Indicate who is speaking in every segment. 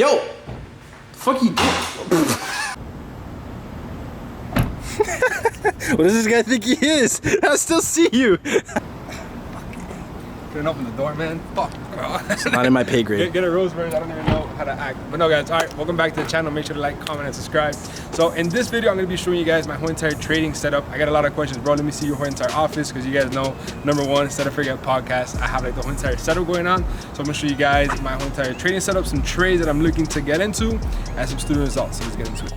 Speaker 1: Yo! Fuck you doing? What does this guy think he is? I still see you.
Speaker 2: Couldn't open the door, man. Fuck.
Speaker 1: It's not in my pay grade.
Speaker 2: Get a Roseburns. I don't even know how to act. But no, guys. All right, welcome back to the channel. Make sure to like, comment, and subscribe. So in this video, I'm gonna be showing you guys my whole entire trading setup. I got a lot of questions, bro. Let me see your whole entire office, because you guys know, number one, Set Up Forget podcast. I have like the whole entire setup going on. So I'm gonna show you guys my whole entire trading setup, some trades that I'm looking to get into, and some student results. So let's get into it.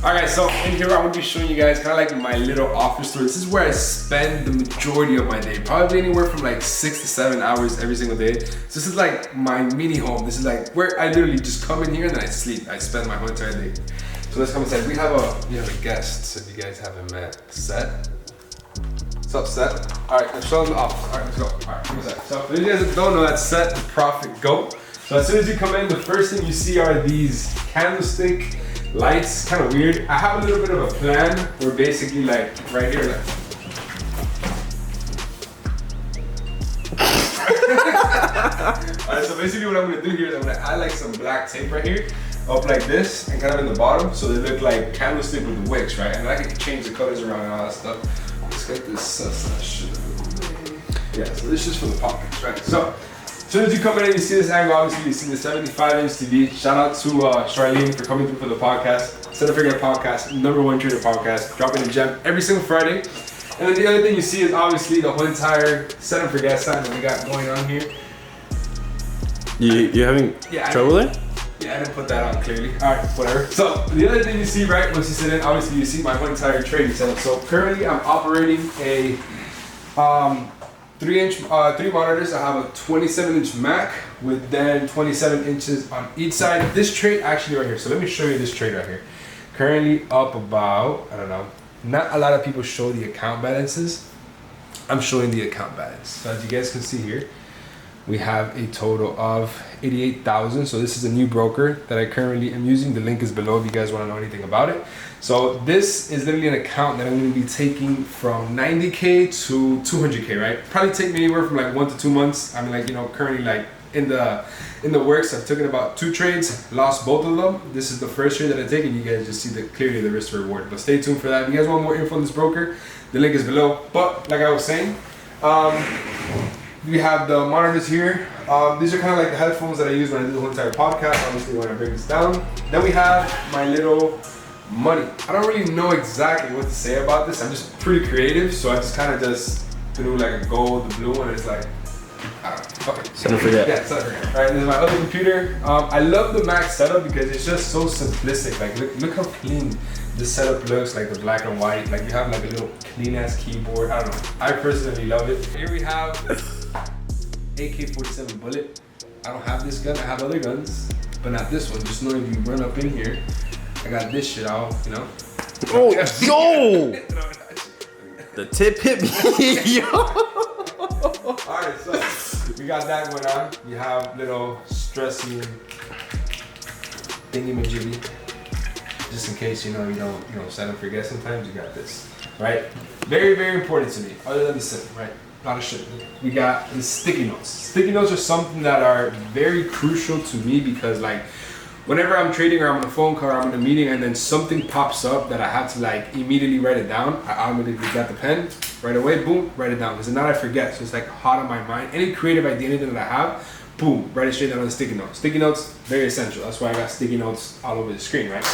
Speaker 2: Alright, so in here I'm going to be showing you guys kind of like my little office tour. This is where I spend the majority of my day. Probably anywhere from like 6 to 7 hours every single day. So this is like my mini home. This is like where I literally just come in here and then I sleep. I spend my whole entire day. So let's come inside. We have a guest, if you guys haven't met. Set. What's up, Set? Alright, let's show them the office. Alright, let's go. Alright, come inside. So for you guys that don't know, that's Set, the Profit Goat. So as soon as you come in, the first thing you see are these candlestick lights. Kind of weird. I have a little bit of a plan where basically like right here, like alright, so basically what I'm gonna do here is I'm gonna add like some black tape right here up like this and kind of in the bottom, so they look like candlestick with the wicks, right? And I can change the colors around and all that stuff. Let's get this shit. Yeah, so this is for the pockets, right? So as soon as you come in and you see this angle, obviously you see the 75-inch TV. Shout out to Charlene for coming through for the podcast. Set Up Forget podcast, #1 trader podcast, dropping a gem every single Friday. And then the other thing you see is obviously the whole entire Set Up Forget sign that we got going on here.
Speaker 1: You having trouble there?
Speaker 2: Yeah, I didn't put that on clearly. Alright, whatever. So the other thing you see, right, once you sit in, obviously you see my whole entire trading setup. So currently I'm operating a 3 monitors. I have a 27-inch Mac with then 27 inches on each side. This trade actually right here. So let me show you this trade right here. Currently up about, I don't know, not a lot of people show the account balances. I'm showing the account balance. So as you guys can see here, we have a total of 88,000. So this is a new broker that I currently am using. The link is below if you guys want to know anything about it. So this is literally an account that I'm going to be taking from 90K to 200K, right? Probably take me anywhere from like 1 to 2 months. I'm like, currently like in the works. I've taken about 2 trades, lost both of them. This is the first trade that I take, and you guys just see clearly the risk to reward. But stay tuned for that. If you guys want more info on this broker, the link is below. But like I was saying, we have the monitors here. These are kind of like the headphones that I use when I do the whole entire podcast, obviously when I bring this down. Then we have my little money. I don't really know exactly what to say about this. I'm just pretty creative, so I just kind of just threw like a gold, the blue one, and it's like, I don't know, fuck it.
Speaker 1: Set Up Forget.
Speaker 2: Yeah, Set Up Forget. Alright, this is my other computer. I love the Mac setup because it's just so simplistic. Like, look how clean this setup looks, like the black and white. Like, you have like a little clean ass keyboard. I don't know. I personally love it. Here we have AK-47 bullet. I don't have this gun. I have other guns, but not this one. Just know if you run up in here, I got this shit out,
Speaker 1: Oh, yo! The tip hit me, yo!
Speaker 2: Alright, so we got that going on. We have little stressing thingy-majiggy. Just in case, you don't Set Up Forget sometimes, you got this, right? Very, very important to me, other than the sim, right? A lot of shit. We got the sticky notes. Sticky notes are something that are very crucial to me because like, whenever I'm trading or I'm on a phone call or I'm in a meeting and then something pops up that I have to like immediately write it down, I automatically got the pen right away, boom, write it down. Because then I forget, so it's like hot on my mind. Any creative idea, anything that I have, boom, write it straight down on the sticky notes. Sticky notes, very essential. That's why I got sticky notes all over the screen, right?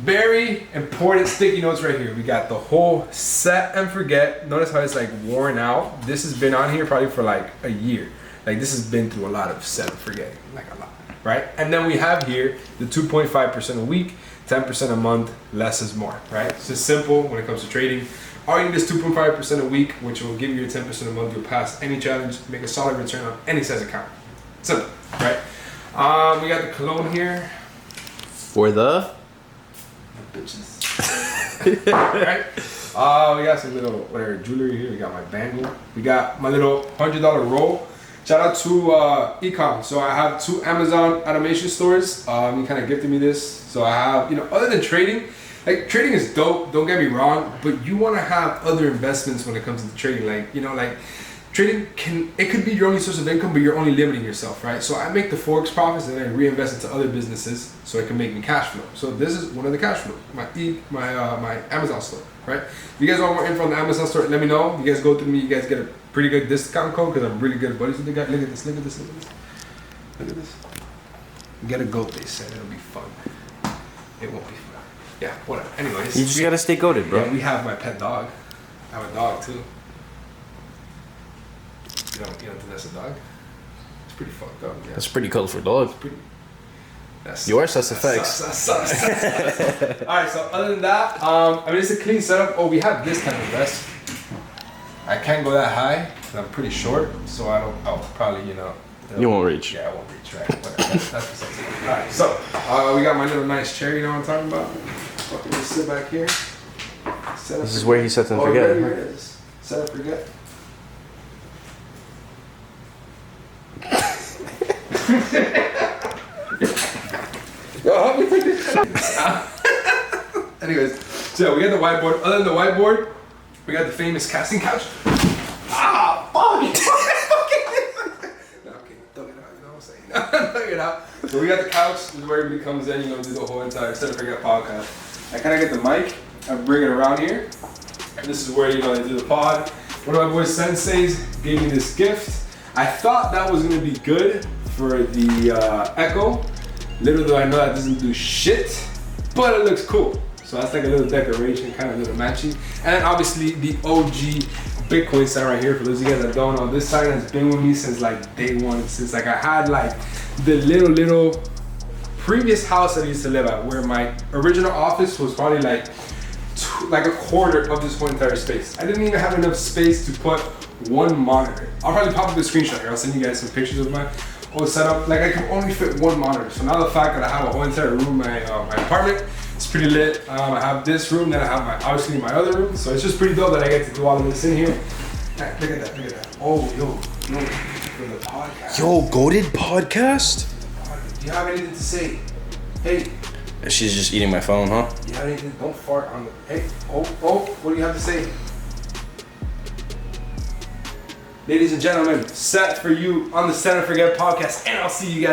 Speaker 2: Very important sticky notes right here. We got the whole Set and Forget. Notice how it's like worn out. This has been on here probably for like a year. Like this has been through a lot of Set and Forgetting, like a lot, right? And then we have here the 2.5% a week, 10% a month, less is more, right? It's just simple when it comes to trading. All you need is 2.5% a week, which will give you your 10% a month. You'll pass any challenge, make a solid return on any size account. Simple, right? We got the cologne here.
Speaker 1: For the
Speaker 2: bitches. Right? We got some little whatever jewelry here. We got my bangle. We got my little $100 roll. Shout out to Ecom. So I have 2 Amazon automation stores. He kind of gifted me this. So I have, other than trading, like trading is dope. Don't get me wrong, but you want to have other investments when it comes to trading. Like, like trading could be your only source of income, but you're only limiting yourself, right? So I make the Forex profits and then I reinvest into other businesses so it can make me cash flow. So this is one of the cash flow, my Amazon store, right? If you guys want more info on the Amazon store, let me know. You guys go through me, you guys get a pretty good discount code because I'm really good buddies with the guy. Look at this, look at this, look at this. Look at this. Get a goat, they said. It'll be fun. It won't be fun. Yeah, whatever. Anyways.
Speaker 1: You just gotta stay goated, bro.
Speaker 2: Yeah, we have my pet dog. I have a dog too. You don't think that's a dog? It's pretty fucked up. Yeah.
Speaker 1: That's pretty colorful dog.
Speaker 2: That's
Speaker 1: Yours, that's effects.
Speaker 2: Alright, so other than that, I mean, it's a clean setup. Oh, we have this type of vest. I can't go that high because I'm pretty short, so I'll probably,
Speaker 1: You won't reach.
Speaker 2: Yeah, I won't reach, right? Whatever. That's precisely. Alright, so we got my little nice chair, you know what I'm talking about? Fucking just sit back here.
Speaker 1: This is where he sets and forget.
Speaker 2: Here it is. Set and forget. Yo, help me take this shit. Anyways, so we got the whiteboard. Other than the whiteboard, we got the famous casting couch. Ah, fuck! No, okay, thug it out, you know what I'm saying? Thug it out. So we got the couch. This is where everybody comes in, do the whole entire Set and Forget podcast. I kind of get the mic. I bring it around here. And this is where, they do the pod. One of my boys, Senseis, gave me this gift. I thought that was going to be good for the Echo. Little do I know that doesn't do shit, but it looks cool. So that's like a little decoration, kind of a little matchy. And then obviously the OG Bitcoin sign right here. For those of you guys that don't know, this sign has been with me since like day one. Since like I had like the little previous house that I used to live at, where my original office was probably like a quarter of this whole entire space. I didn't even have enough space to put one monitor. I'll probably pop up the screenshot here. I'll send you guys some pictures of my whole setup. Like I can only fit one monitor. So now the fact that I have a whole entire room in my apartment, it's pretty lit. I have this room, then I have obviously my other room. So it's just pretty dope that I get to do all of this in here. Look at that, look at that. Oh, yo, for the podcast.
Speaker 1: Yo, goated podcast?
Speaker 2: Do you have anything to say? Hey.
Speaker 1: She's just eating my phone, huh?
Speaker 2: You have anything? Don't fart on the. Hey, what do you have to say? Ladies and gentlemen, set for you on the Set and Forget podcast, and I'll see you guys.